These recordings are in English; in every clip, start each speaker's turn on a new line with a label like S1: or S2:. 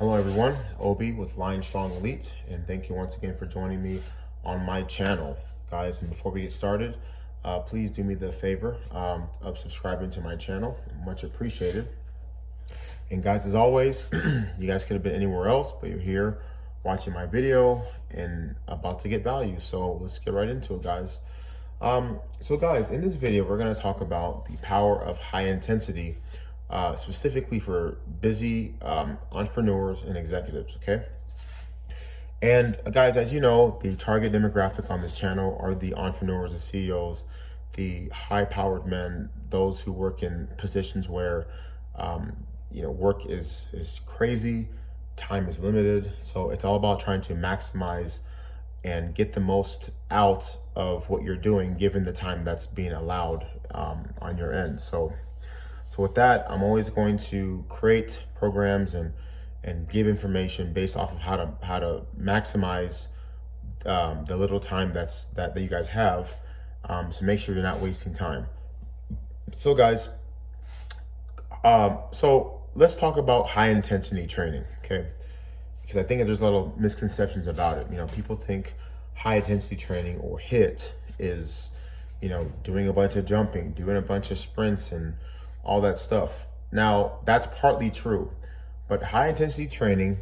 S1: Hello everyone, Obi with Lionstrong Elite, and thank you once again for joining me on my channel, guys. And before we get started, please do me the favor of subscribing to my channel, much appreciated. And guys, as always, you guys could have been anywhere else, but you're here watching my video and about to get value. So let's get right into it, guys. So guys, in this video, we're going to talk about the power of high intensity, specifically for busy entrepreneurs and executives, okay? And guys, as you know, the target demographic on this channel are the entrepreneurs, the CEOs, the high-powered men, those who work in positions where, work is crazy, time is limited. So it's all about trying to maximize and get the most out of what you're doing, given the time that's being allowed on your end. So with that, I'm always going to create programs and give information based off of how to maximize the little time that you guys have. So make sure you're not wasting time. So guys, so let's talk about high intensity training, okay? Because I think there's a lot of misconceptions about it. You know, people think high intensity training or HIIT is, doing a bunch of jumping, doing a bunch of sprints and all that stuff. Now, that's partly true, but high intensity training,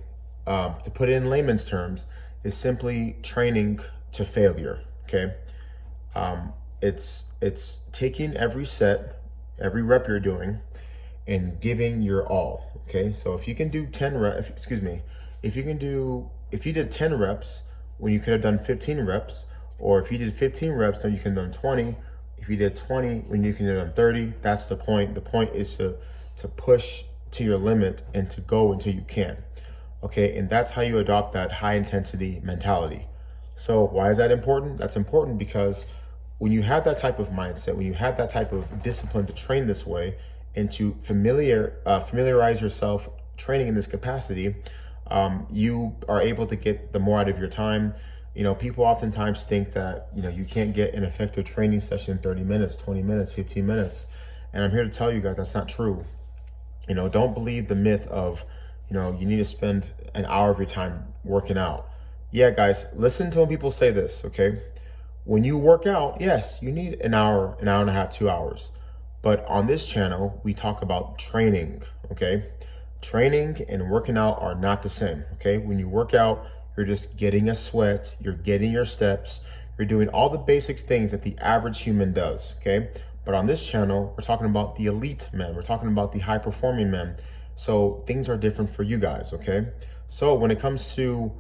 S1: to put it in layman's terms, is simply training to failure, okay? It's taking every set, every rep you're doing and giving your all, okay? So if you can do 10 reps, if you did 10 reps when you could have done 15 reps, or if you did 15 reps, then you can have done 20. If you did 20 when you can have done 30, that's the point. The point is to push to your limit and to go until you can, okay? And that's how you adopt that high intensity mentality. So why is that important? That's important because when you have that type of mindset, when you have that type of discipline to train this way and to familiarize yourself training in this capacity, you are able to get the more out of your time. People oftentimes think that, you can't get an effective training session in 30 minutes, 20 minutes, 15 minutes. And I'm here to tell you guys that's not true. Don't believe the myth of, you need to spend an hour of your time working out. Yeah, guys, listen to when people say this, okay? When you work out, yes, you need an hour and a half, 2 hours. But on this channel, we talk about training, okay? Training and working out are not the same, okay? When you work out, you're just getting a sweat, you're getting your steps, you're doing all the basics things that the average human does, okay? But on this channel, we're talking about the elite men, we're talking about the high performing men. So things are different for you guys, okay? So when it comes to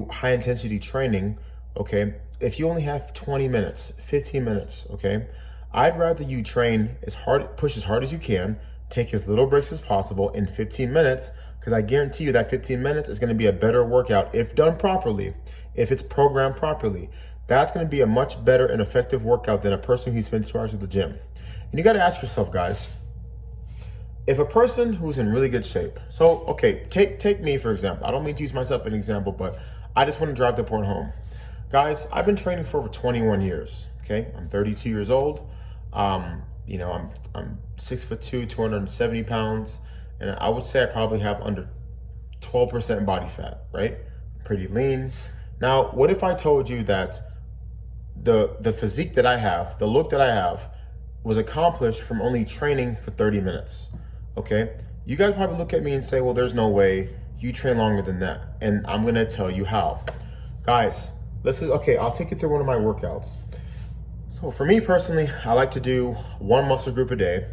S1: high intensity training, okay, if you only have 20 minutes, 15 minutes, okay, I'd rather you push as hard as you can, take as little breaks as possible in 15 minutes, because I guarantee you that 15 minutes is going to be a better workout if done properly, if it's programmed properly. That's going to be a much better and effective workout than a person who spends 2 hours at the gym. And you got to ask yourself, guys, if a person who's in really good shape, so, okay, take me, for example. I don't mean to use myself as an example, but I just want to drive the point home. Guys, I've been training for over 21 years, okay? I'm 32 years old. I'm 6'2", 270 pounds. And I would say I probably have under 12% body fat, right? Pretty lean. Now, what if I told you that the physique that I have, the look that I have, was accomplished from only training for 30 minutes, okay? You guys probably look at me and say, well, there's no way you train longer than that. And I'm gonna tell you how. Guys, I'll take you through one of my workouts. So for me personally, I like to do one muscle group a day.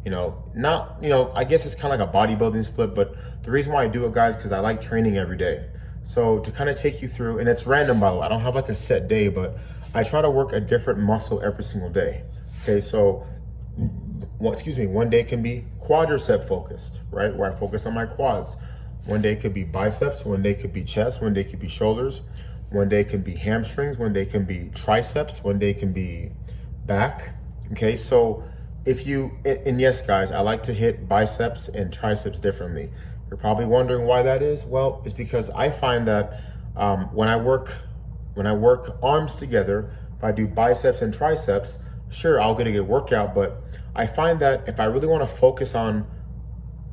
S1: I guess it's kind of like a bodybuilding split, but the reason why I do it, guys, because I like training every day. So to kind of take you through, and it's random, by the way, I don't have like a set day, but I try to work a different muscle every single day. Okay, so, one day can be quadricep focused, right? Where I focus on my quads. One day could be biceps, one day could be chest, one day could be shoulders, one day can be hamstrings, one day can be triceps, one day can be back. Okay, so and yes, guys, I like to hit biceps and triceps differently. You're probably wondering why that is. Well, it's because I find that when I work arms together, if I do biceps and triceps, sure, I'll get a good workout, but I find that if I really want to focus on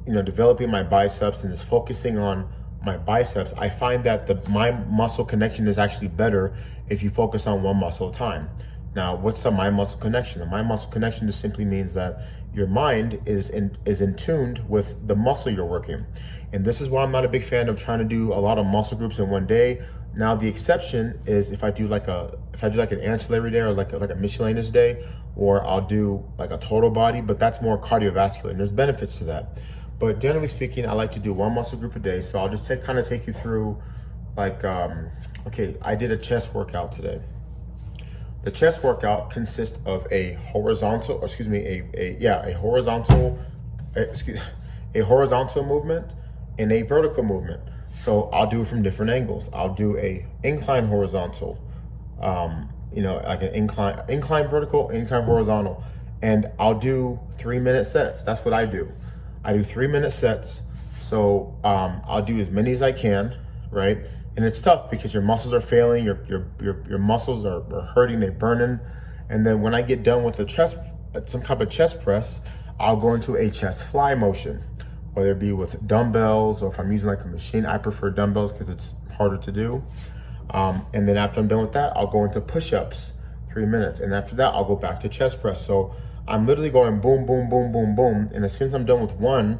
S1: developing my biceps and just focusing on my biceps, I find that my muscle connection is actually better if you focus on one muscle at a time. Now, what's the mind muscle connection? The mind muscle connection just simply means that your mind is in tuned with the muscle you're working. And this is why I'm not a big fan of trying to do a lot of muscle groups in one day. Now, the exception is if I do like an ancillary day or like a miscellaneous day, or I'll do like a total body, but that's more cardiovascular and there's benefits to that. But generally speaking, I like to do one muscle group a day. So I'll just take you through like, okay, I did a chest workout today. The chest workout consists of a horizontal movement and a vertical movement. So I'll do it from different angles. I'll do a incline horizontal, like an incline vertical, incline horizontal, and I'll do 3-minute sets. That's what I do. I do 3-minute sets. So I'll do as many as I can, right? And it's tough because your muscles are failing, your muscles are hurting, they're burning. And then when I get done with some type of chest press, I'll go into a chest fly motion, whether it be with dumbbells or if I'm using like a machine. I prefer dumbbells because it's harder to do. And then after I'm done with that, I'll go into push-ups, 3 minutes. And after that, I'll go back to chest press. So I'm literally going boom, boom, boom, boom, boom. And as soon as I'm done with one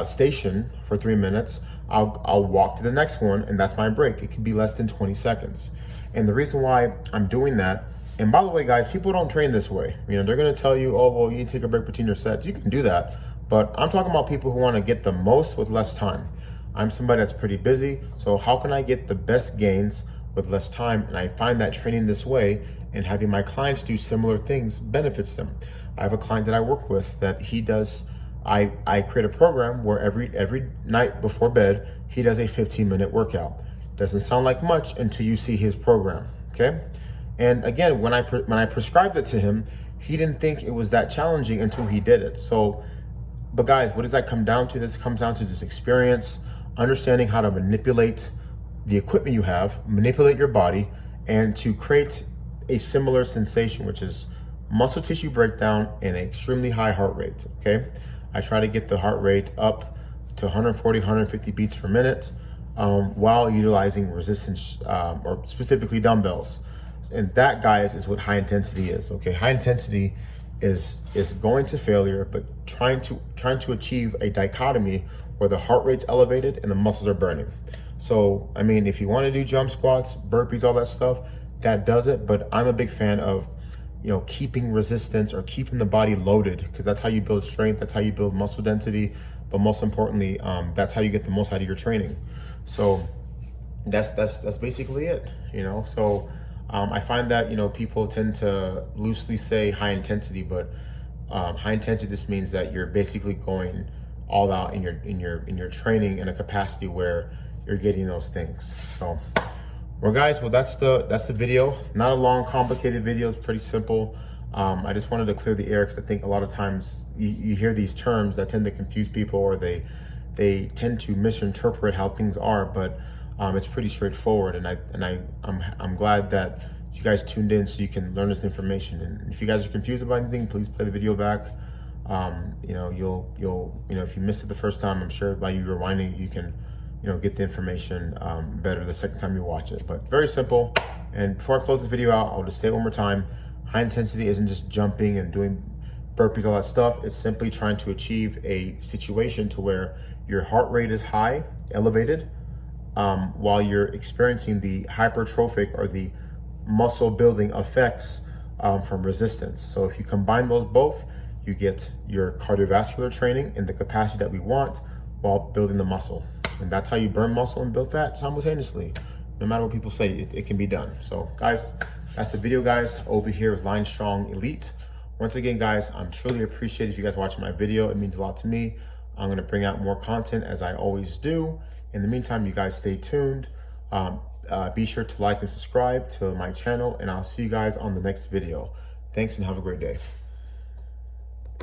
S1: station for 3 minutes, I'll walk to the next one, and that's my break. It could be less than 20 seconds. And the reason why I'm doing that, and by the way, guys, people don't train this way. They're gonna tell you, oh, well, you need to take a break between your sets. You can do that, but I'm talking about people who wanna get the most with less time. I'm somebody that's pretty busy, so how can I get the best gains with less time? And I find that training this way and having my clients do similar things benefits them. I have a client that I work with that he does, I create a program where every night before bed, he does a 15-minute workout. Doesn't sound like much until you see his program, okay? And again, when I prescribed it to him, he didn't think it was that challenging until he did it. So, but guys, what does that come down to? This comes down to just experience, understanding how to manipulate the equipment you have, manipulate your body, and to create a similar sensation, which is muscle tissue breakdown and an extremely high heart rate, okay? I try to get the heart rate up to 140, 150 beats per minute while utilizing resistance or specifically dumbbells. And that, guys, is what high intensity is, okay? High intensity is going to failure, but trying to achieve a dichotomy where the heart rate's elevated and the muscles are burning. So, I mean, if you want to do jump squats, burpees, all that stuff, that does it. But I'm a big fan of keeping resistance or keeping the body loaded, because that's how you build strength, that's how you build muscle density, but most importantly, that's how you get the most out of your training. So that's basically it, So I find that people tend to loosely say high intensity, but high intensity just means that you're basically going all out in your training in a capacity where you're getting those things. So. Well, guys, that's the video. Not a long, complicated video. It's pretty simple. I just wanted to clear the air because I think a lot of times you hear these terms that tend to confuse people, or they tend to misinterpret how things are. But it's pretty straightforward, and I'm glad that you guys tuned in so you can learn this information. And if you guys are confused about anything, please play the video back. You'll if you missed it the first time, I'm sure by you rewinding, you can get the information better the second time you watch it. But very simple. And before I close the video out, I'll just say it one more time. High intensity isn't just jumping and doing burpees, all that stuff. It's simply trying to achieve a situation to where your heart rate is high, elevated, while you're experiencing the hypertrophic or the muscle building effects from resistance. So if you combine those both, you get your cardiovascular training in the capacity that we want while building the muscle. And that's how you burn muscle and build fat simultaneously. No matter what people say, it can be done. So guys, that's the video, guys. Over here with Lionstrong Elite. Once again, guys, I'm truly appreciative if you guys watching my video. It means a lot to me. I'm gonna bring out more content as I always do. In the meantime, you guys stay tuned. Be sure to like and subscribe to my channel, and I'll see you guys on the next video. Thanks and have a great day.